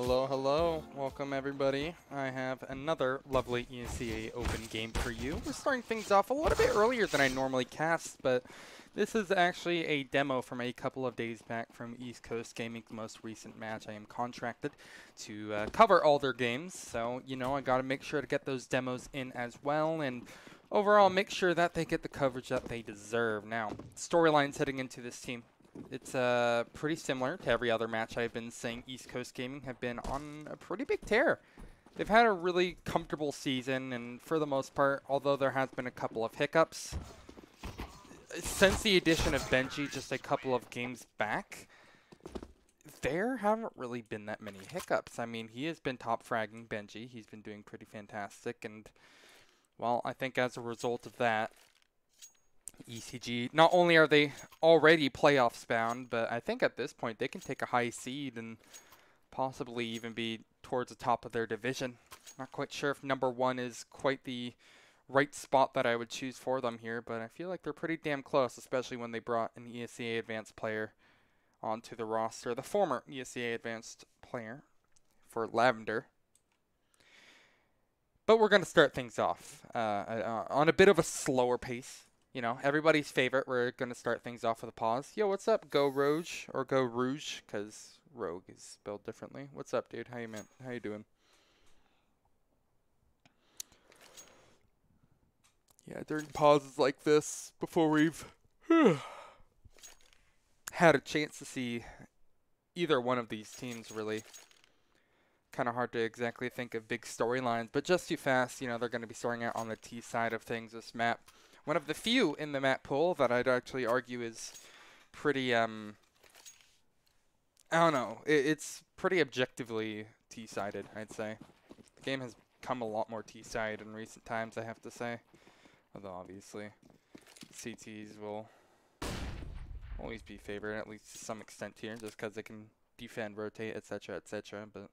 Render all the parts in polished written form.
Hello, hello. Welcome, everybody. I have another lovely ESEA open game for you. We're starting things off a little bit earlier than I normally cast, but this is actually a demo from a couple of days back from East Coast Gaming, the most recent match. I am contracted to cover all their games, so, you know, I got to make sure to get those demos in as well, and overall make sure that they get the coverage that they deserve. Now, storylines heading into this team. It's pretty similar to every other match I've been saying. East Coast Gaming have been on a pretty big tear. They've had a really comfortable season, and for the most part, although there has been a couple of hiccups, since the addition of Benji just a couple of games back, there haven't really been that many hiccups. I mean, he has been top fragging Benji. He's been doing pretty fantastic, and, well, I think as a result of that, ECG, not only are they already playoffs bound, but I think at this point they can take a high seed and possibly even be towards the top of their division. Not quite sure if number one is quite the right spot that I would choose for them here, but I feel like they're pretty damn close, especially when they brought an ESEA advanced player onto the roster, the former ESEA advanced player for Lavender. But we're going to start things off on a bit of a slower pace. You know, everybody's favorite. We're going to start things off with a pause. Yo, what's up, Go Rouge, or Go Rouge, because Rogue is spelled differently. What's up, dude? How you doing? Yeah, during pauses like this, before we've had a chance to see either one of these teams, really. Kind of hard to exactly think of big storylines, but Justtoofast, you know, they're going to be starting out on the T side of things this map. One of the few in the map pool that I'd actually argue is pretty, I don't know, it's pretty objectively T-sided, I'd say. The game has come a lot more T-sided in recent times, I have to say. Although, obviously, CTs will always be favored, at least to some extent here, just because they can defend, rotate, etc., etc., but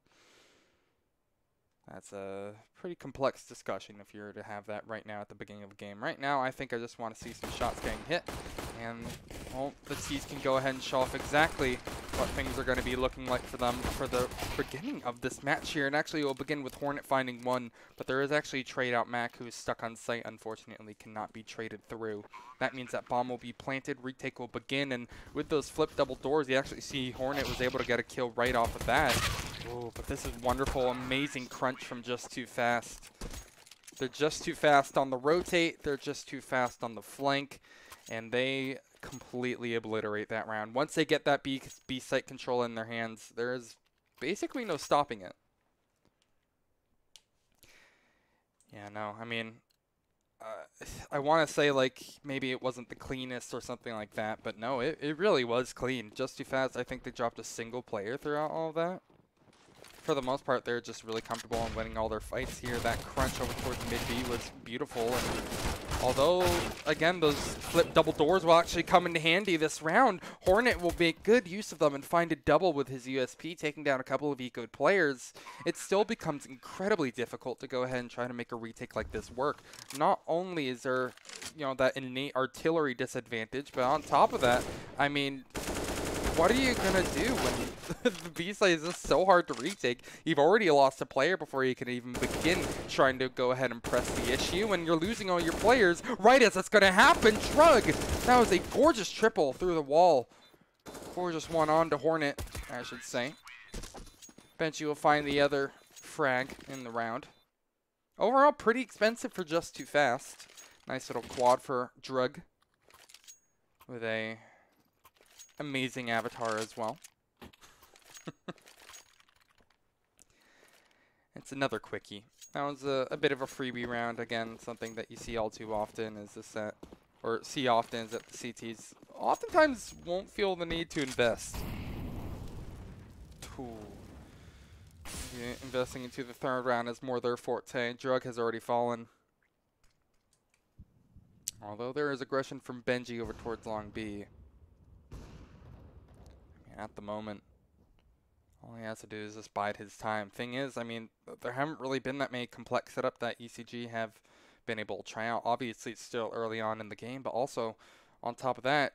that's a pretty complex discussion if you were to have that right now at the beginning of a game. Right now, I think I just want to see some shots getting hit. And, well, the T's can go ahead and show off exactly what things are going to be looking like for them for the beginning of this match here. And actually, we'll begin with Hornet finding one. But there is actually a trade out Mac who is stuck on site, unfortunately, cannot be traded through. That means that bomb will be planted, retake will begin. And with those flip double doors, you actually see Hornet was able to get a kill right off of that. Oh, but this is wonderful, amazing crunch from Justtoofast. They're just too fast on the rotate, they're just too fast on the flank, and they completely obliterate that round. Once they get that B site control in their hands, there is basically no stopping it. Yeah, no, I mean, I want to say, like, maybe it wasn't the cleanest or something like that, but no, it really was clean. Justtoofast, I think they dropped a single player throughout all of that. For the most part, they're just really comfortable in winning all their fights here. That crunch over towards mid-B was beautiful. And although, again, those flip double doors will actually come into handy this round, Hornet will make good use of them and find a double with his USP, taking down a couple of ecoed players. It still becomes incredibly difficult to go ahead and try to make a retake like this work. Not only is there, you know, that innate artillery disadvantage, but on top of that, I mean, what are you going to do when the B-site is just so hard to retake? You've already lost a player before you can even begin trying to go ahead and press the issue, and you're losing all your players right as that's going to happen. Drug! That was a gorgeous triple through the wall. Gorgeous one on to Hornet, I should say. Benji will find the other frag in the round. Overall, pretty expensive for Justtoofast. Nice little quad for Drug with a amazing avatar as well. It's another quickie. That was a bit of a freebie round. Again, something that you see all too often is this set, or see often is that the CTs oftentimes won't feel the need to invest. Ooh. Yeah, investing into the third round is more their forte. Drug has already fallen. Although there is aggression from Benji over towards long B. At the moment, all he has to do is just bide his time. Thing is, I mean, there haven't really been that many complex setups that ECG have been able to try out. Obviously, it's still early on in the game, but also, on top of that,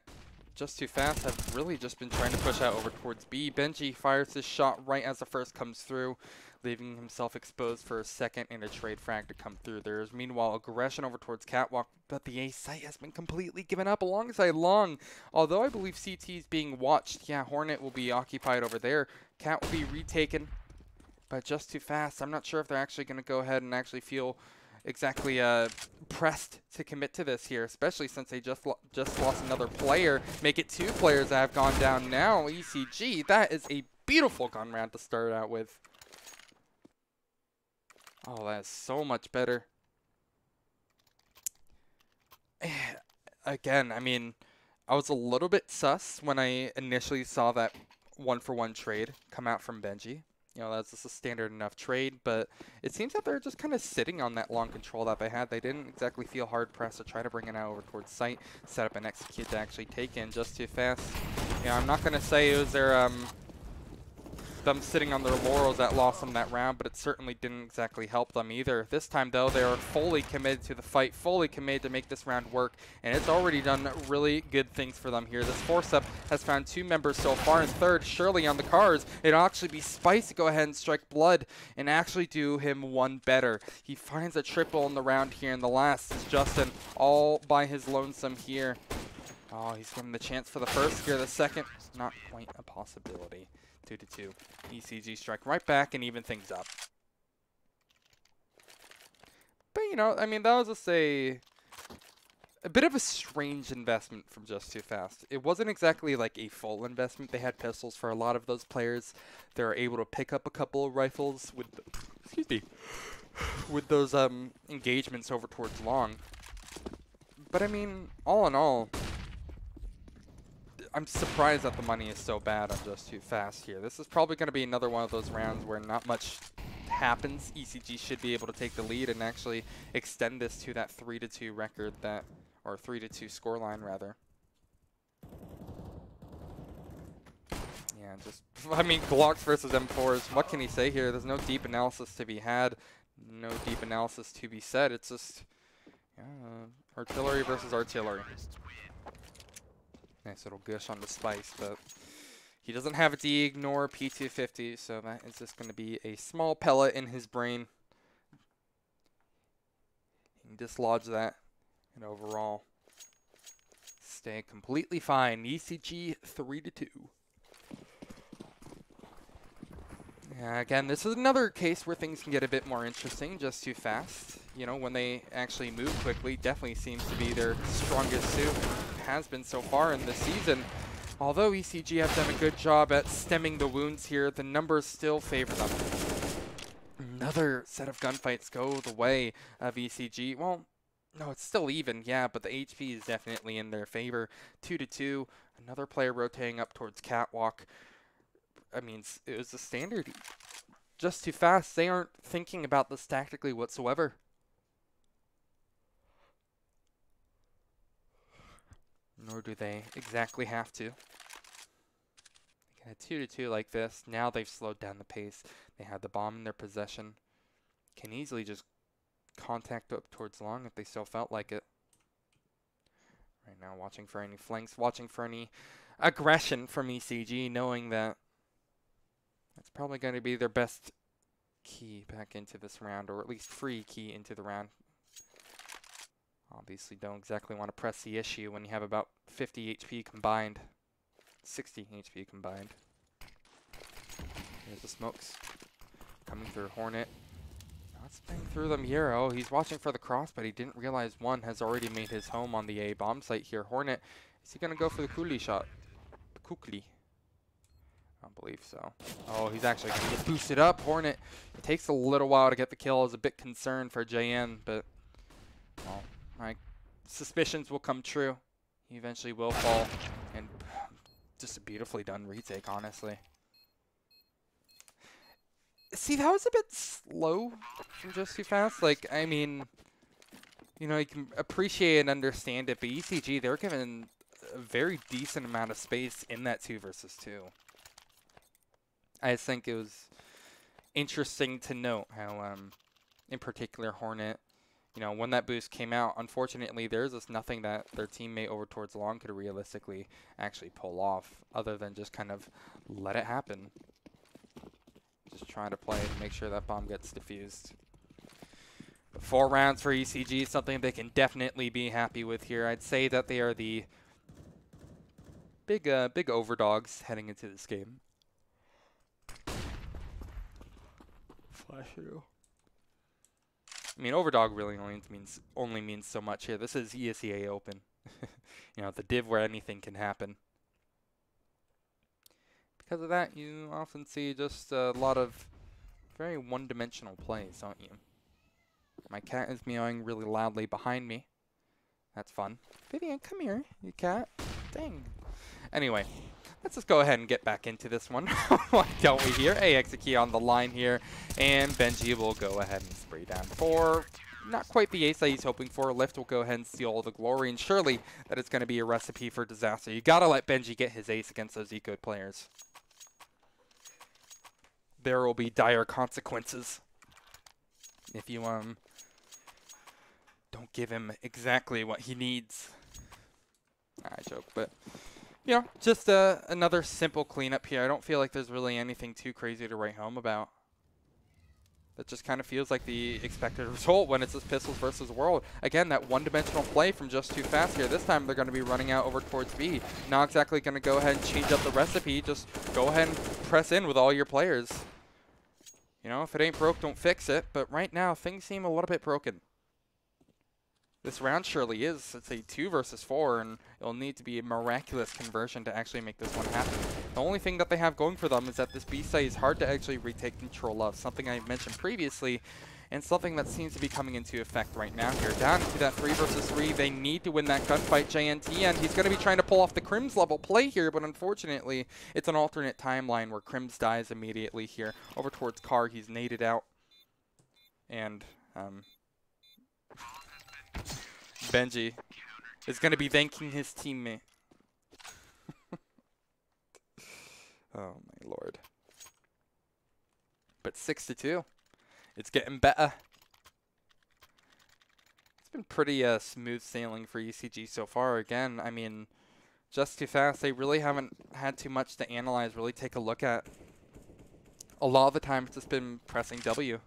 Justtoofast have really just been trying to push out over towards B. Benji fires his shot right as the first comes through, leaving himself exposed for a second and a trade frag to come through. There's meanwhile aggression over towards Catwalk, but the A site has been completely given up alongside Long. Although I believe CT is being watched, yeah, Hornet will be occupied over there. Cat will be retaken by Justtoofast. I'm not sure if they're actually going to go ahead and actually feel exactly pressed to commit to this here, especially since they just lost another player. Make it 2 players that have gone down now. ECG, that is a beautiful gun round to start out with. Oh, that is so much better. Again, I mean, I was a little bit sus when I initially saw that 1-for-1 trade come out from Benji. You know, that's just a standard enough trade, but it seems that they're just kind of sitting on that long control that they had. They didn't exactly feel hard-pressed to try to bring it out over towards site, set up and execute to actually take in Justtoofast. You know, I'm not going to say it was their, them sitting on their laurels that lost them that round, but it certainly didn't exactly help them either. This time, though, they are fully committed to the fight, fully committed to make this round work, and it's already done really good things for them here. This force-up has found 2 members so far, and third, Shirley on the cars. It'll actually be Spice to go ahead and strike blood and actually do him one better. He finds a triple in the round here, and the last is Justin all by his lonesome here. Oh, he's given the chance for the first here. The second, not quite a possibility. 2-2. ECG strike right back and even things up. But, you know, I mean, that was just a bit of a strange investment from Justtoofast. It wasn't exactly like a full investment. They had pistols for a lot of those players. They were able to pick up a couple of rifles with, excuse me, with those engagements over towards Long. But, I mean, all in all, I'm surprised that the money is so bad on Justtoofast here. This is probably going to be another one of those rounds where not much happens. ECG should be able to take the lead and actually extend this to that 3-2 record that, or 3-2 scoreline rather. Yeah, just, I mean, Glocks versus M4s. What can he say here? There's no deep analysis to be had, no deep analysis to be said. It's just, yeah, artillery versus artillery. Nice little gush on the Spice, but he doesn't have a D nor a P250, so that is just going to be a small pellet in his brain. He can dislodge that, and overall stay completely fine. ECG 3-2. Yeah, again, this is another case where things can get a bit more interesting. Justtoofast, you know, when they actually move quickly, definitely seems to be their strongest suit. Has been so far in the season. Although ECG have done a good job at stemming the wounds here, the numbers still favor them. Another set of gunfights go the way of ECG. Well, no, it's still even, yeah, but the HP is definitely in their favor. 2-2. Another player rotating up towards Catwalk. I mean, it was a standard. Justtoofast, they aren't thinking about this tactically whatsoever. Nor do they exactly have to. At 2-2 like this, now they've slowed down the pace. They have the bomb in their possession. Can easily just contact up towards Long if they still felt like it. Right now, watching for any flanks, watching for any aggression from ECG, knowing that that's probably going to be their best key back into this round, or at least free key into the round. Obviously don't exactly want to press the issue when you have about 50 HP combined. 60 HP combined. There's the smokes. Coming through Hornet. Not spinning through them here. Oh, he's watching for the cross, but he didn't realize one has already made his home on the A bomb site here. Hornet, is he going to go for the Kukli shot? The Kukli. I don't believe so. Oh, he's actually going to get boosted up. Hornet, it takes a little while to get the kill. I was a bit concerned for JN, but well, my suspicions will come true. He eventually will fall, and just a beautifully done retake, honestly. See, that was a bit slow from Justtoofast. Like, I mean, you know, you can appreciate and understand it, but ECG, they're given a very decent amount of space in that 2 versus 2. I just think it was interesting to note how, in particular, Hornet, you know, when that boost came out, unfortunately, there's just nothing that their teammate over towards long could realistically actually pull off other than just kind of let it happen. Just trying to play to make sure that bomb gets defused. But 4 rounds for ECG, something they can definitely be happy with here. I'd say that they are the big overdogs heading into this game. Flash through. I mean, overdog really only means so much here. This is ESEA Open. You know, the div where anything can happen. Because of that, you often see just a lot of very one-dimensional plays, don't you? My cat is meowing really loudly behind me. That's fun. Vivian, come here, you cat. Dang. Anyway, let's just go ahead and get back into this one. Why don't we here? Execute on the line here, and Benji will go ahead and spray down 4. Not quite the ace that he's hoping for. Lift will go ahead and steal all the glory, and surely that is going to be a recipe for disaster. You gotta let Benji get his ace against those eco players. There will be dire consequences if you don't give him exactly what he needs. I joke, but you know, just another simple cleanup here. I don't feel like there's really anything too crazy to write home about. That just kind of feels like the expected result when it's just Pistols versus World. Again, that one-dimensional play from Justtoofast here. This time they're going to be running out over towards B. Not exactly going to go ahead and change up the recipe. Just go ahead and press in with all your players. You know, if it ain't broke, don't fix it. But right now, things seem a little bit broken. This round surely is. It's a 2 versus 4, and it'll need to be a miraculous conversion to actually make this one happen. The only thing that they have going for them is that this B site is hard to actually retake control of, something I mentioned previously, and something that seems to be coming into effect right now here. Down to that 3 versus 3, they need to win that gunfight, JNT, and he's going to be trying to pull off the Crims level play here, but unfortunately, it's an alternate timeline where Crims dies immediately here. Over towards Car, he's naded out, and Benji is going to be thanking his teammate. Oh my lord. But 6-2. It's getting better. It's been pretty smooth sailing for ECG so far. Again, I mean, Justtoofast, they really haven't had too much to analyze, really take a look at. A lot of the time it's just been pressing W.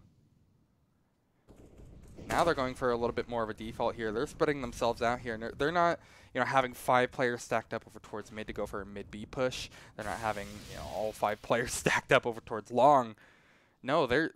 Now they're going for a little bit more of a default here. They're spreading themselves out here. And they're not, you know, having 5 players stacked up over towards mid to go for a mid B push. They're not having, you know, all 5 players stacked up over towards long. No, they're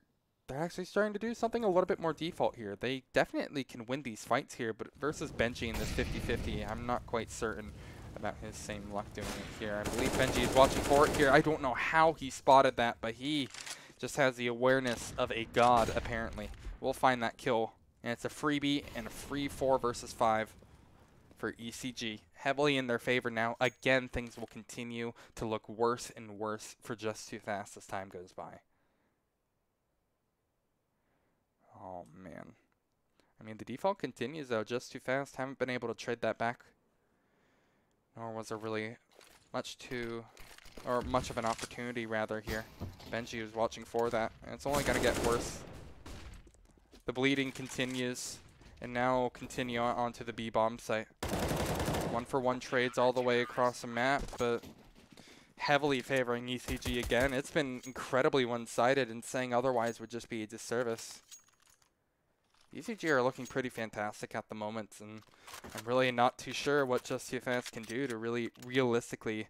actually starting to do something a little bit more default here. They definitely can win these fights here, but versus Benji in this 50-50, I'm not quite certain about his same luck doing it here. I believe Benji is watching for it here. I don't know how he spotted that, but he just has the awareness of a god, apparently. We'll find that kill. And it's a freebie and a free 4 versus 5 for ECG. Heavily in their favor now. Again, things will continue to look worse and worse for Justtoofast as time goes by. Oh, man. I mean, the default continues, though. Justtoofast haven't been able to trade that back. Nor was there really much of an opportunity, rather, here. Benji was watching for that. And it's only going to get worse. The bleeding continues, and now we'll continue on to the B-bomb site. 1-for-1 trades all the way across the map, but heavily favoring ECG again. It's been incredibly one-sided, and saying otherwise would just be a disservice. ECG are looking pretty fantastic at the moment, and I'm really not too sure what Justtoofast can do to really realistically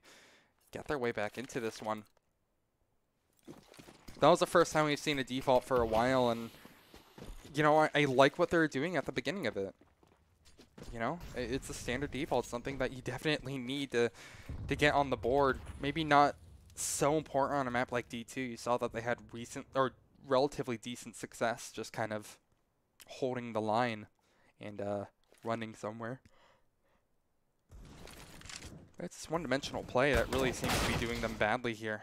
get their way back into this one. That was the first time we've seen a default for a while, and you know, I like what they're doing at the beginning of it. You know, it's a standard default, something that you definitely need to get on the board. Maybe not so important on a map like D2. You saw that they had recent or relatively decent success just kind of holding the line and running somewhere. It's this one-dimensional play that really seems to be doing them badly here.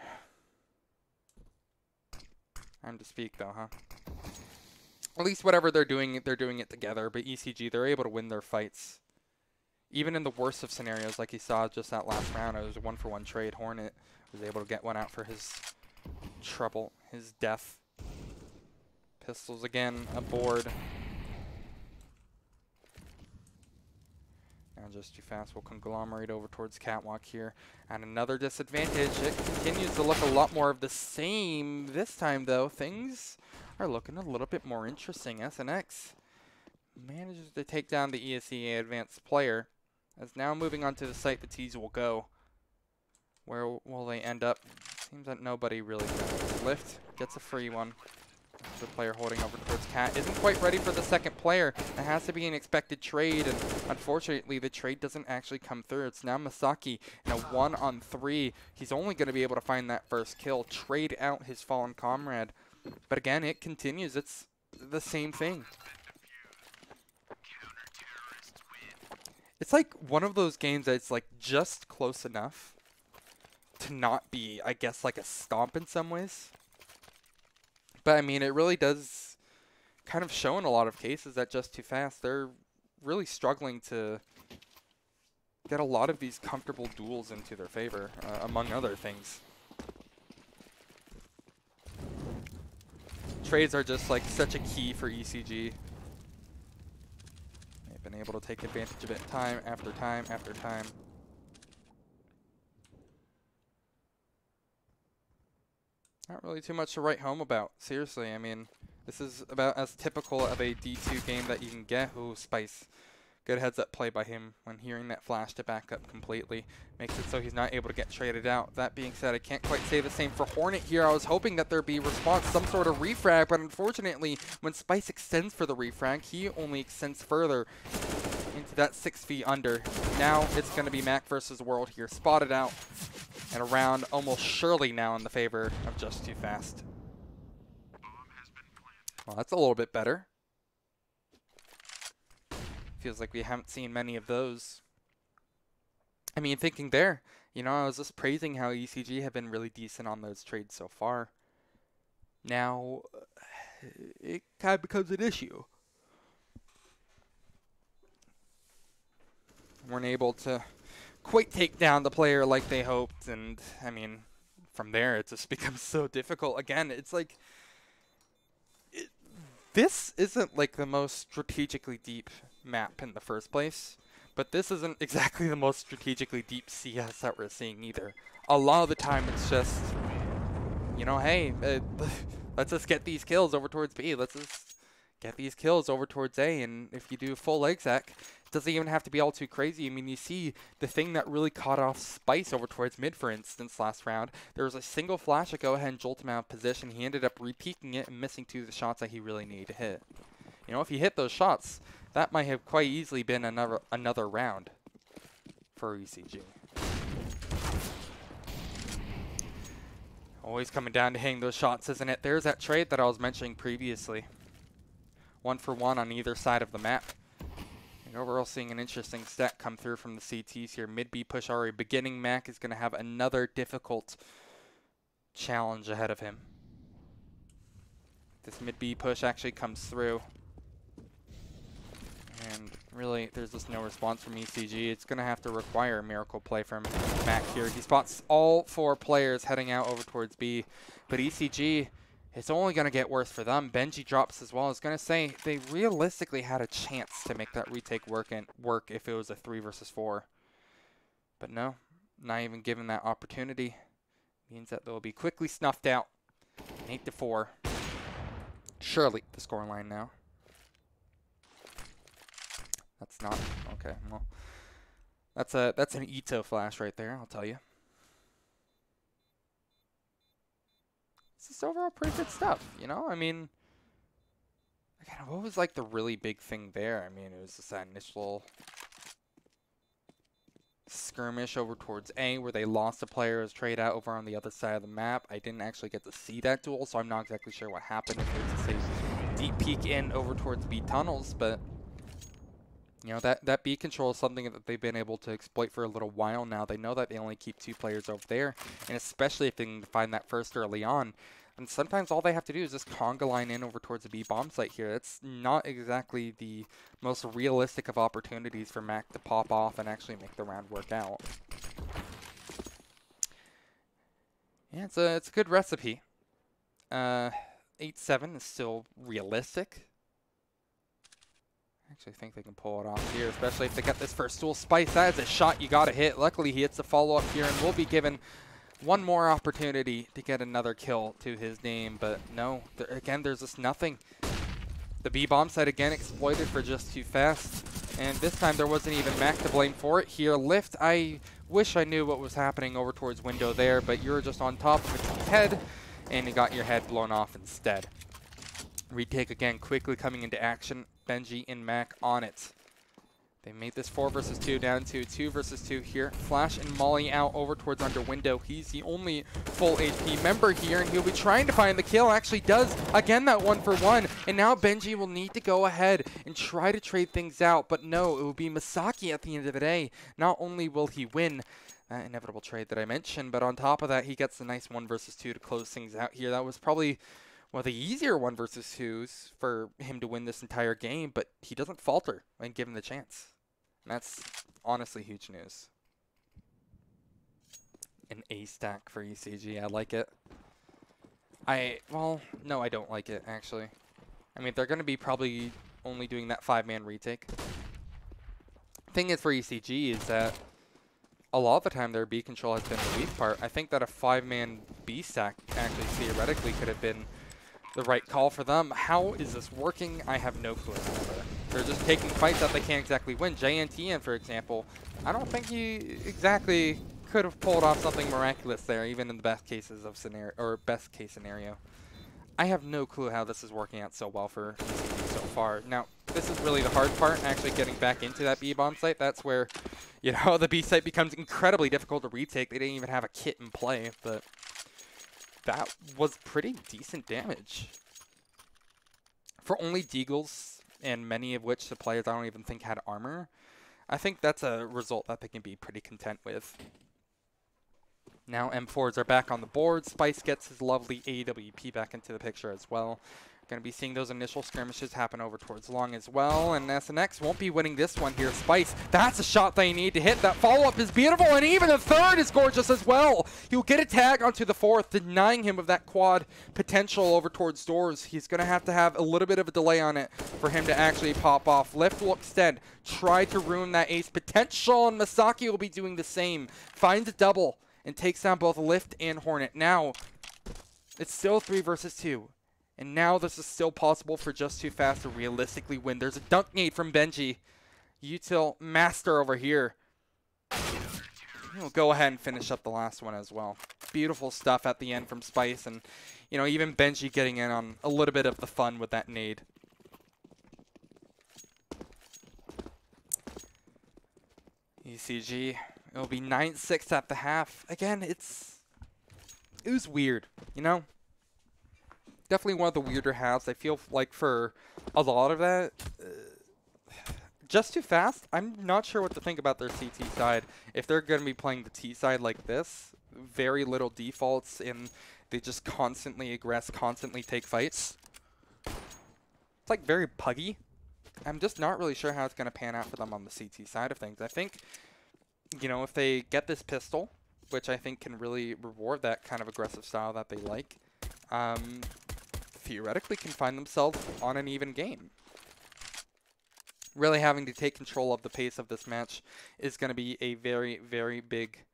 Time to speak, though, huh? At least whatever they're doing it together. But ECG, they're able to win their fights. Even in the worst of scenarios, like you saw just that last round, it was a 1-for-1 trade. Hornet was able to get one out for his trouble, his death. Pistols again aboard. Now Justtoofast will conglomerate over towards Catwalk here. And another disadvantage. It continues to look a lot more of the same. This time, though, things are looking a little bit more interesting. SNX manages to take down the ESEA advanced player. As now moving on to the site the T's will go. Where will they end up? Seems that nobody really knows. Lift gets a free one. The player holding over towards Cat isn't quite ready for the second player. It has to be an expected trade, and unfortunately the trade doesn't actually come through. It's now Masaki in a 1-on-3. He's only going to be able to find that first kill, trade out his fallen comrade. But again, it continues. It's the same thing. It's like one of those games that's like just close enough to not be, I guess, like a stomp in some ways. But I mean, it really does kind of show in a lot of cases that Justtoofast, they're really struggling to get a lot of these comfortable duels into their favor, among other things. Trades are just like such a key for ECG. They've been able to take advantage of it time after time after time. Not really too much to write home about. Seriously, I mean, this is about as typical of a D2 game that you can get. Ooh, Spice. Good heads-up play by him when hearing that flash to back up completely. Makes it so he's not able to get traded out. That being said, I can't quite say the same for Hornet here. I was hoping that there'd be response, some sort of refrag, but unfortunately, when Spice extends for the refrag, he only extends further into that 6 feet under. Now it's going to be Mac versus World here. Spotted out. And around almost surely now in the favor of Justtoofast. Well, that's a little bit better. Feels like we haven't seen many of those. I mean, thinking there, you know, I was just praising how ECG have been really decent on those trades so far. Now, it kind of becomes an issue. Weren't able to quite take down the player like they hoped, and I mean, from there it just becomes so difficult. Again, it's like this isn't like the most strategically deep map in the first place, but this isn't exactly the most strategically deep CS that we're seeing either. A lot of the time it's just, you know, hey, let's just get these kills over towards B. Let's just get these kills over towards A, and if you do full exec, it doesn't even have to be all too crazy. I mean, you see the thing that really caught off Spice over towards mid, for instance, last round. There was a single flash to go ahead and jolt him out of position. He ended up repeaking it and missing 2 of the shots that he really needed to hit. You know, if he hit those shots, that might have quite easily been another round for ECG. Always coming down to hitting those shots, isn't it? There's that trade that I was mentioning previously. 1 for 1 on either side of the map. And overall seeing an interesting stat come through from the CTs here. Mid B push already beginning. Mac is going to have another difficult challenge ahead of him. This mid B push actually comes through. And really, there's just no response from ECG. It's going to have to require a miracle play from Mac here. He spots all 4 players heading out over towards B. But ECG, it's only going to get worse for them. Benji drops as well. I was going to say they realistically had a chance to make that retake work if it was a 3 versus 4. But no, not even given that opportunity. Means that they'll be quickly snuffed out. 8-4. Surely the scoreline now. That's not okay. Well, that's an Ito flash right there, I'll tell you. It's just overall pretty good stuff, you know? I mean, again, what was like the really big thing there? I mean, it was just that initial skirmish over towards A where they lost a player as trade out over on the other side of the map. I didn't actually get to see that duel, so I'm not exactly sure what happened. If it was a deep peek in over towards B tunnels, but you know, that B control is something that they've been able to exploit for a little while now. They know that they only keep 2 players over there, and especially if they can find that first early on. And sometimes all they have to do is just conga line in over towards the B bomb site here. It's not exactly the most realistic of opportunities for Mac to pop off and actually make the round work out. Yeah, it's a good recipe. 8-7 is still realistic. actually think they can pull it off here, especially if they get this first duel. Spice, that is a shot you got to hit. Luckily, he hits the follow-up here and will be given one more opportunity to get another kill to his name. But no, again, there's just nothing. The B-bomb site again exploited for Justtoofast. And this time there wasn't even Mac to blame for it here. Lift, I wish I knew what was happening over towards window there, but you're just on top of its head, and you got your head blown off instead. Retake again, quickly coming into action. Benji and Mac on it. They made this 4 versus 2 down to 2 versus 2 here. Flash and Molly out over towards under window. He's the only full HP member here, and he'll be trying to find the kill. Actually does, again, that 1-for-1. And now Benji will need to go ahead and try to trade things out. But no, it will be Misaki at the end of the day. Not only will he win that inevitable trade that I mentioned, but on top of that, he gets a nice 1 versus 2 to close things out here. That was probably one of the easier 1 versus 2s for him to win this entire game, but he doesn't falter when given the chance. And that's honestly huge news. An A stack for ECG. I like it. Well, no, I don't like it, actually. I mean, they're going to be probably only doing that 5-man retake. Thing is for ECG is that a lot of the time their B control has been the weak part. I think that a 5-man B stack actually theoretically could have been the right call for them. How is this working? I have no clue. They're just taking fights that they can't exactly win. JNTN, for example, I don't think he exactly could have pulled off something miraculous there, even in the best cases of scenario or best case scenario. I have no clue how this is working out so well for ECG so far. Now, this is really the hard part, actually getting back into that B-bomb site. That's where, you know, the B site becomes incredibly difficult to retake. They didn't even have a kit in play, but that was pretty decent damage. For only Deagles, and many of which the players I don't even think had armor, I think that's a result that they can be pretty content with. Now M4s are back on the board. Spice gets his lovely AWP back into the picture as well. Going to be seeing those initial skirmishes happen over towards long as well, and SNX won't be winning this one here. Spice, that's a shot they need to hit. That follow-up is beautiful, and even the third is gorgeous as well. He'll get a tag onto the fourth, denying him of that quad potential over towards doors. He's going to have a little bit of a delay on it for him to actually pop off. Lift will extend, try to ruin that ace potential, and Misaki will be doing the same. Finds a double and takes down both Lift and Hornet. Now, it's still 3 versus 2. And now this is still possible for Justtoofast to realistically win. There's a dunk nade from Benji. Util master over here. He'll go ahead and finish up the last one as well. Beautiful stuff at the end from Spice. And, you know, even Benji getting in on a little bit of the fun with that nade. ECG. It'll be 9-6 at the half. Again, it was weird, you know? Definitely one of the weirder halves. I feel like for a lot of that, Justtoofast, I'm not sure what to think about their CT side. If they're going to be playing the T side like this, very little defaults, and they just constantly aggress, constantly take fights. It's like very puggy. I'm just not really sure how it's going to pan out for them on the CT side of things. I think, you know, if they get this pistol, which I think can really reward that kind of aggressive style that they like, theoretically can find themselves on an even game. Really having to take control of the pace of this match is going to be a very, very big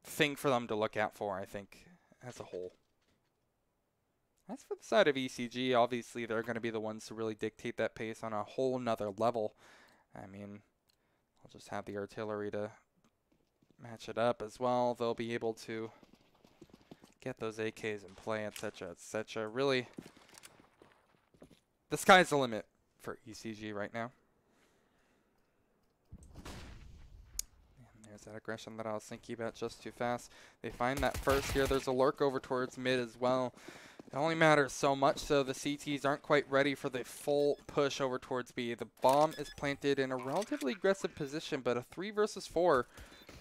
thing for them to look out for, I think, as a whole. As for the side of ECG, obviously they're going to be the ones to really dictate that pace on a whole nother level. I mean, I'll just have the artillery to match it up as well. They'll be able to get those AKs in play, etc., etc. Really, the sky's the limit for ECG right now. And there's that aggression that I was thinking about. Justtoofast. They find that first here. There's a lurk over towards mid as well. It only matters so much, so the CTs aren't quite ready for the full push over towards B. The bomb is planted in a relatively aggressive position, but a 3 versus 4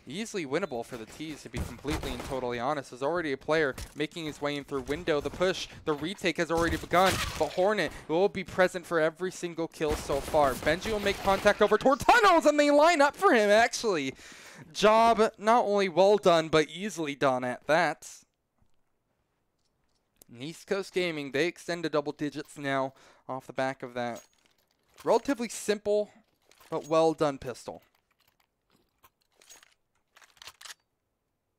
easily winnable for the T's, to be completely and totally honest. There's already a player making his way in through window. The push, the retake has already begun, but Hornet will be present for every single kill so far. Benji will make contact over toward tunnels, and they line up for him, actually. Job not only well done, but easily done at that. And East Coast Gaming, they extend to double digits now off the back of that Relatively simple, but well done pistol.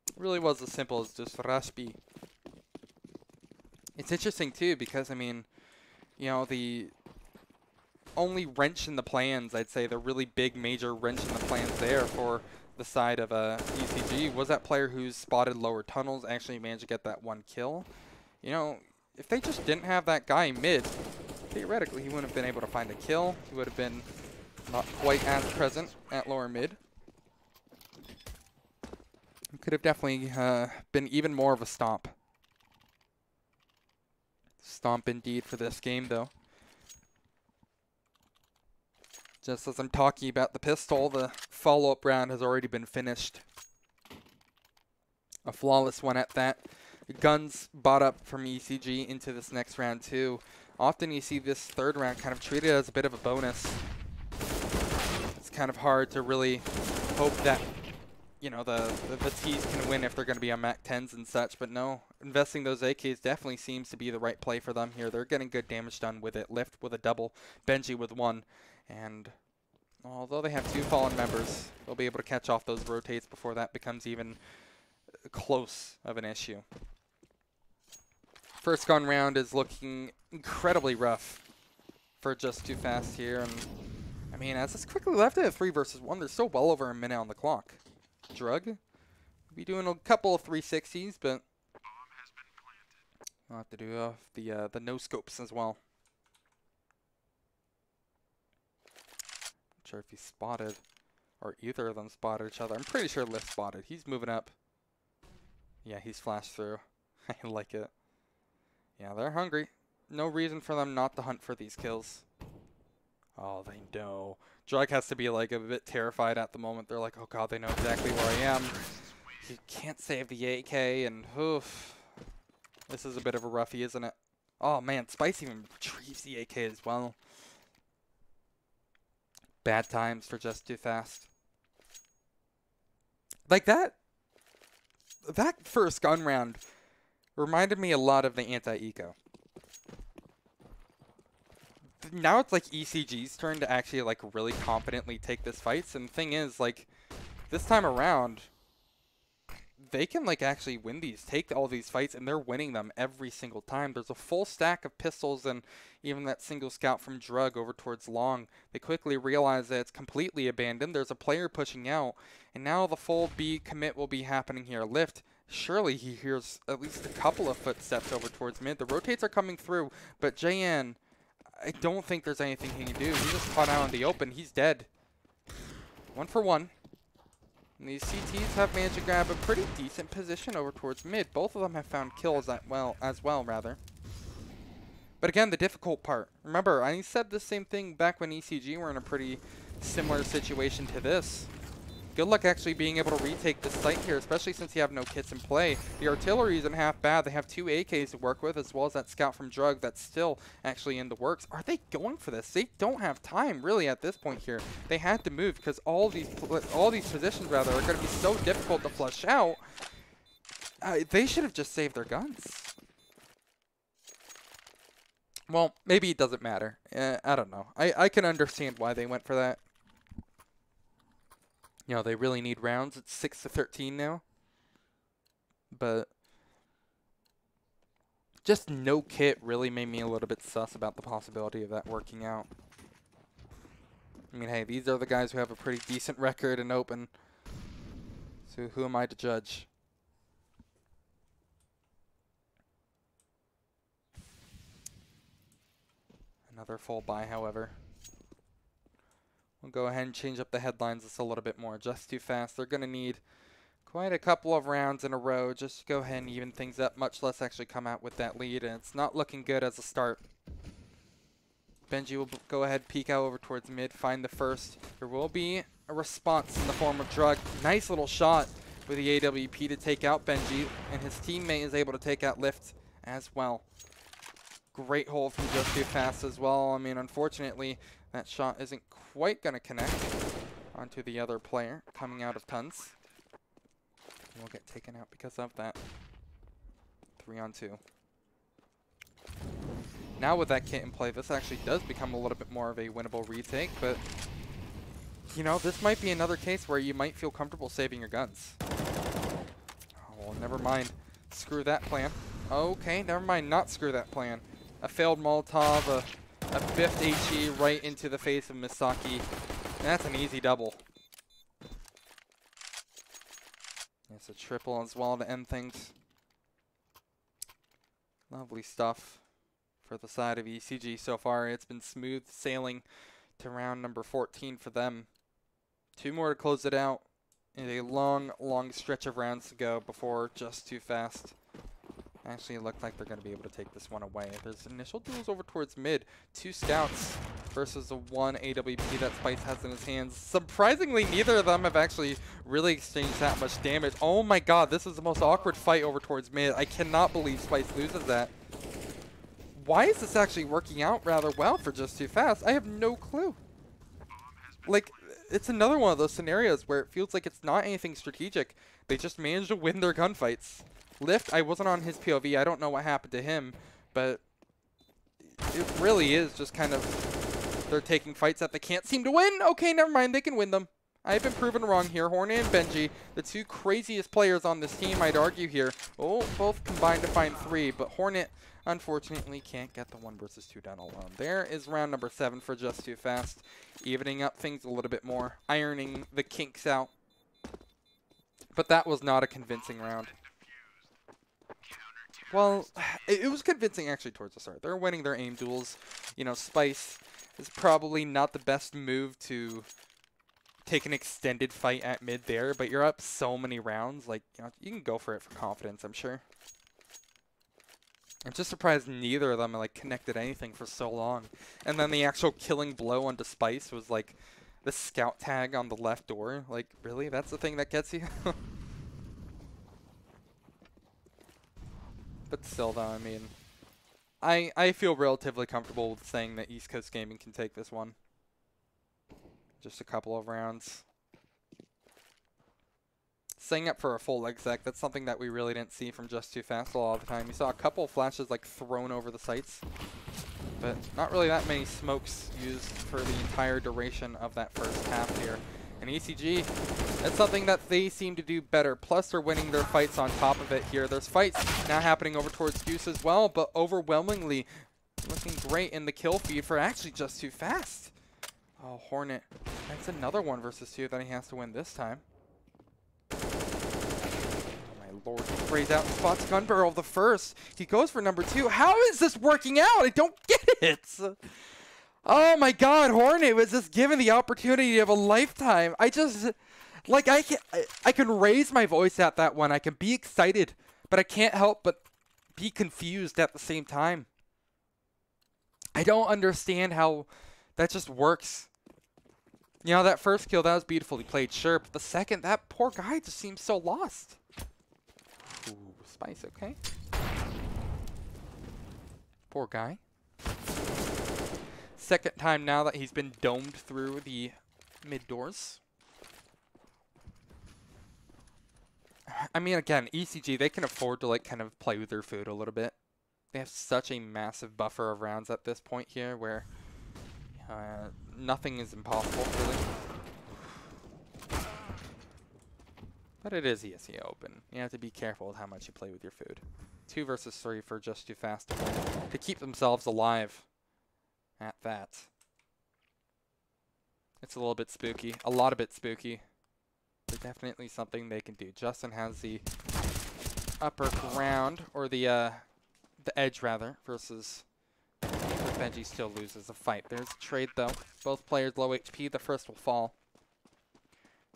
It really was as simple as just rush B. It's interesting too because, I mean, you know, the only wrench in the plans, I'd say the really big major wrench in the plans there for the side of ECG was that player who's spotted lower tunnels, actually managed to get that one kill. You know, if they just didn't have that guy mid, theoretically he wouldn't have been able to find a kill. He would have been not quite as present at lower mid. It could have definitely been even more of a stomp. Stomp indeed for this game, though. Just as I'm talking about the pistol, the follow-up round has already been finished. A flawless one at that. Guns bought up from ECG into this next round, too. Often you see this third round kind of treated as a bit of a bonus. It's kind of hard to really hope that, you know, the T's can win if they're going to be on MAC 10s and such, but no, investing those AKs definitely seems to be the right play for them here. They're getting good damage done with it. Lift with a double, Benji with one, and although they have two fallen members, they'll be able to catch off those rotates before that becomes even close of an issue. First gun round is looking incredibly rough for Justtoofast here, and I mean, as it's quickly left at 3 versus 1, there's still well over a minute on the clock. Drug. Be doing a couple of 360s, but I'll have to do the no scopes as well. Not sure if he spotted or either of them spotted each other. I'm pretty sure Lift spotted. He's moving up. Yeah, he's flashed through. I like it. Yeah, they're hungry. No reason for them not to hunt for these kills. Oh, they know. Drug has to be like a bit terrified at the moment. They're like, oh god, they know exactly where I am. You can't save the AK, and oof. This is a bit of a roughie, isn't it? Oh man, Spice even retrieves the AK as well. Bad times for Justtoofast. Like that first gun round reminded me a lot of the anti-eco. Now it's like ECG's turn to actually like really confidently take this fight. And the thing is, like, this time around, they can like actually win these, take all these fights, and they're winning them every single time. There's a full stack of pistols and even that single scout from Drug over towards Long. They quickly realize that it's completely abandoned. There's a player pushing out, and now the full B commit will be happening here. Lift. Surely he hears at least a couple of footsteps over towards mid. The rotates are coming through, but JN, I don't think there's anything he can do. He just caught out in the open. He's dead. 1 for 1. And these CTs have managed to grab a pretty decent position over towards mid. Both of them have found kills as well. But again, the difficult part. Remember, I said the same thing back when ECG were in a pretty similar situation to this. Good luck actually being able to retake the site here, especially since you have no kits in play. The artillery isn't half bad. They have 2 AKs to work with, as well as that scout from Drug that's still actually in the works. Are they going for this? They don't have time, really, at this point here. They had to move because all these positions, rather, are going to be so difficult to flush out. They should have just saved their guns. Well, maybe it doesn't matter. I don't know. I can understand why they went for that. You know, they really need rounds. It's 6-13 now. But just no kit really made me a little bit sus about the possibility of that working out. I mean, hey, these are the guys who have a pretty decent record in open. So who am I to judge? Another full buy, however. We'll go ahead and change up the headlines just a little bit more. Justtoofast, they're going to need quite a couple of rounds in a row just to go ahead and even things up, much less actually come out with that lead, and it's not looking good as a start. Benji will go ahead, peek out over towards mid, find the first. There will be a response in the form of Drug. Nice little shot with the AWP to take out Benji, and his teammate is able to take out Lift as well. Great hold from Justtoofast as well. I mean, unfortunately, that shot isn't quite going to connect onto the other player coming out of tons. We'll get taken out because of that. 3-on-2. Now with that kit in play, this actually does become a little bit more of a winnable retake, but you know, this might be another case where you might feel comfortable saving your guns. Oh, well, never mind. Screw that plan. Okay, never mind, not screw that plan. A failed Molotov, a biffed HE right into the face of Misaki. And that's an easy double. It's a triple as well to end things. Lovely stuff for the side of ECG so far. It's been smooth sailing to round number 14 for them. 2 more to close it out. And a long, long stretch of rounds to go before Justtoofast. Actually, it looked like they're going to be able to take this one away. There's initial duels over towards mid. 2 scouts versus the 1 AWP that Spice has in his hands. Surprisingly, neither of them have actually really exchanged that much damage. Oh my god, this is the most awkward fight over towards mid. I cannot believe Spice loses that. Why is this actually working out rather well for Justtoofast? I have no clue. Like, it's another one of those scenarios where it feels like it's not anything strategic. They just managed to win their gunfights. Lift, I wasn't on his POV. I don't know what happened to him, but it really is just kind of they're taking fights that they can't seem to win. Okay, never mind. They can win them. I've been proven wrong here. Hornet and Benji, the 2 craziest players on this team, I'd argue here. Oh, both combined to find 3, but Hornet, unfortunately, can't get the 1 versus 2 done alone. There is round number 7 for Justtoofast, evening up things a little bit more, ironing the kinks out. But that was not a convincing round. Well, it was convincing actually towards the start. They're winning their aim duels. You know, Spice is probably not the best move to take an extended fight at mid there, but you're up so many rounds. Like, you know, you can go for it for confidence, I'm sure. I'm just surprised neither of them like connected anything for so long. And then the actual killing blow onto Spice was like the scout tag on the left door. Like, really? That's the thing that gets you? But still, though, I mean, I feel relatively comfortable with saying that East Coast Gaming can take this one. Just a couple of rounds. Setting up for a full exec, that's something that we really didn't see from Justtoofast a lot of the time. We saw a couple of flashes like thrown over the sights, but not really that many smokes used for the entire duration of that first half here. And ECG, that's something that they seem to do better. Plus, they're winning their fights on top of it here. There's fights now happening over towards Goose as well, but overwhelmingly looking great in the kill feed for actually Justtoofast. Oh, Hornet. That's another 1 versus 2 that he has to win this time. Oh, my lord. He sprays out and spots Gun Barrel the first. He goes for number 2. How is this working out? I don't get it. Oh my god, Hornet was just given the opportunity of a lifetime. I just, like, I can raise my voice at that one. I can be excited, but I can't help but be confused at the same time. I don't understand how that just works. You know, that first kill, that was beautifully played, sure, but the second, that poor guy just seems so lost. Ooh, Spice, okay. Poor guy. Second time now that he's been domed through the mid doors. I mean, again, ECG, they can afford to like kind of play with their food a little bit. They have such a massive buffer of rounds at this point here where nothing is impossible, really. But it is ESEA Open. You have to be careful with how much you play with your food. 2 versus 3 for Justtoofast to keep themselves alive. At that. It's a little bit spooky. A lot of bit spooky. But definitely something they can do. Justin has the upper ground, or the edge rather, versus Benji still loses the fight. There's a trade though. Both players low HP. The first will fall.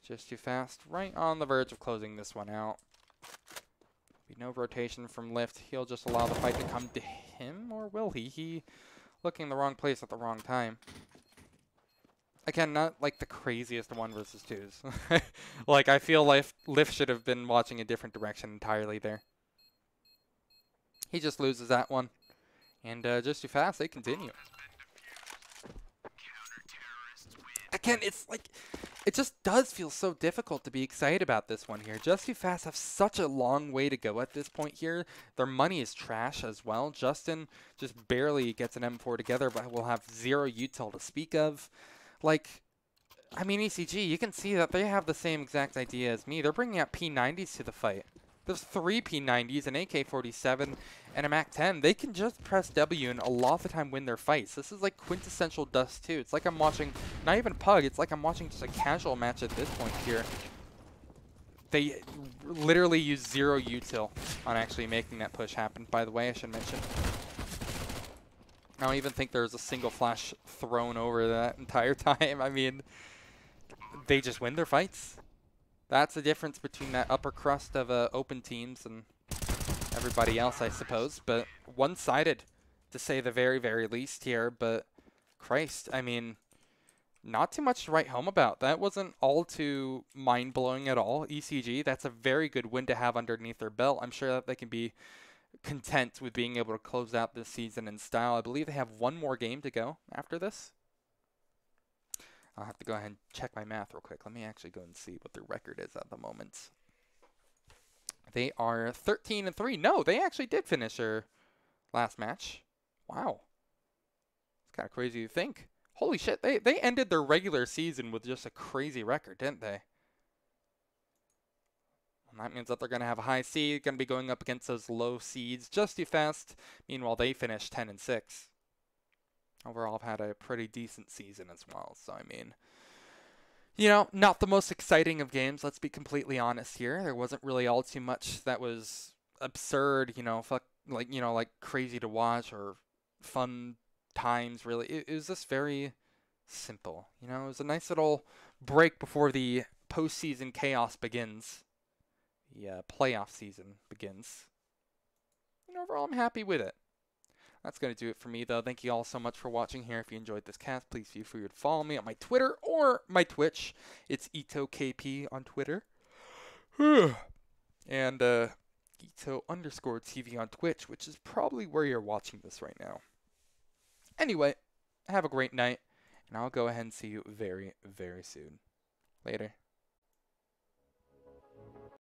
Justtoofast right on the verge of closing this one out. Be no rotation from Lift. He'll just allow the fight to come to him, or will he? He looking in the wrong place at the wrong time. Again, not like the craziest 1 versus 2s. Like, I feel like Lift should have been watching a different direction entirely there. He just loses that one. And Justtoofast, they continue. Again, it's like, it just does feel so difficult to be excited about this one here. Justtoofast have such a long way to go at this point here. Their money is trash as well. Justin just barely gets an M4 together, but will have 0 util to speak of. Like, I mean, ECG, you can see that they have the same exact idea as me. They're bringing out P90s to the fight. There's 3 P90s, an AK-47, and a MAC-10. They can just press W and a lot of the time win their fights. This is like quintessential Dust 2. It's like I'm watching, not even Pug, it's like I'm watching just a casual match at this point here. They literally use 0 util on actually making that push happen, by the way, I should mention. I don't even think there's a single flash thrown over that entire time. I mean, they just win their fights. That's the difference between that upper crust of open teams and everybody else, I suppose. But one-sided, to say the very, very least here. But Christ, I mean, not too much to write home about. That wasn't all too mind-blowing at all. ECG, that's a very good win to have underneath their belt. I'm sure that they can be content with being able to close out this season in style. I believe they have one more game to go after this. I'll have to go ahead and check my math real quick. Let me actually go and see what their record is at the moment. They are 13-3. No, they actually did finish their last match. Wow. It's kind of crazy to think. Holy shit, they ended their regular season with just a crazy record, didn't they? And that means that they're going to have a high seed, going to be going up against those low seeds. Justtoofast, meanwhile, they finished 10-6. Overall, I've had a pretty decent season as well. So, I mean, you know, not the most exciting of games. Let's be completely honest here. There wasn't really all too much that was absurd, you know, like crazy to watch or fun times, really. It was just very simple. You know, it was a nice little break before the postseason chaos begins. The playoff season begins. And overall, I'm happy with it. That's going to do it for me, though. Thank you all so much for watching here. If you enjoyed this cast, please feel free to follow me on my Twitter or my Twitch. It's ItoKP on Twitter. And Ito_TV on Twitch, which is probably where you're watching this right now. Anyway, have a great night, and I'll go ahead and see you very, very soon. Later.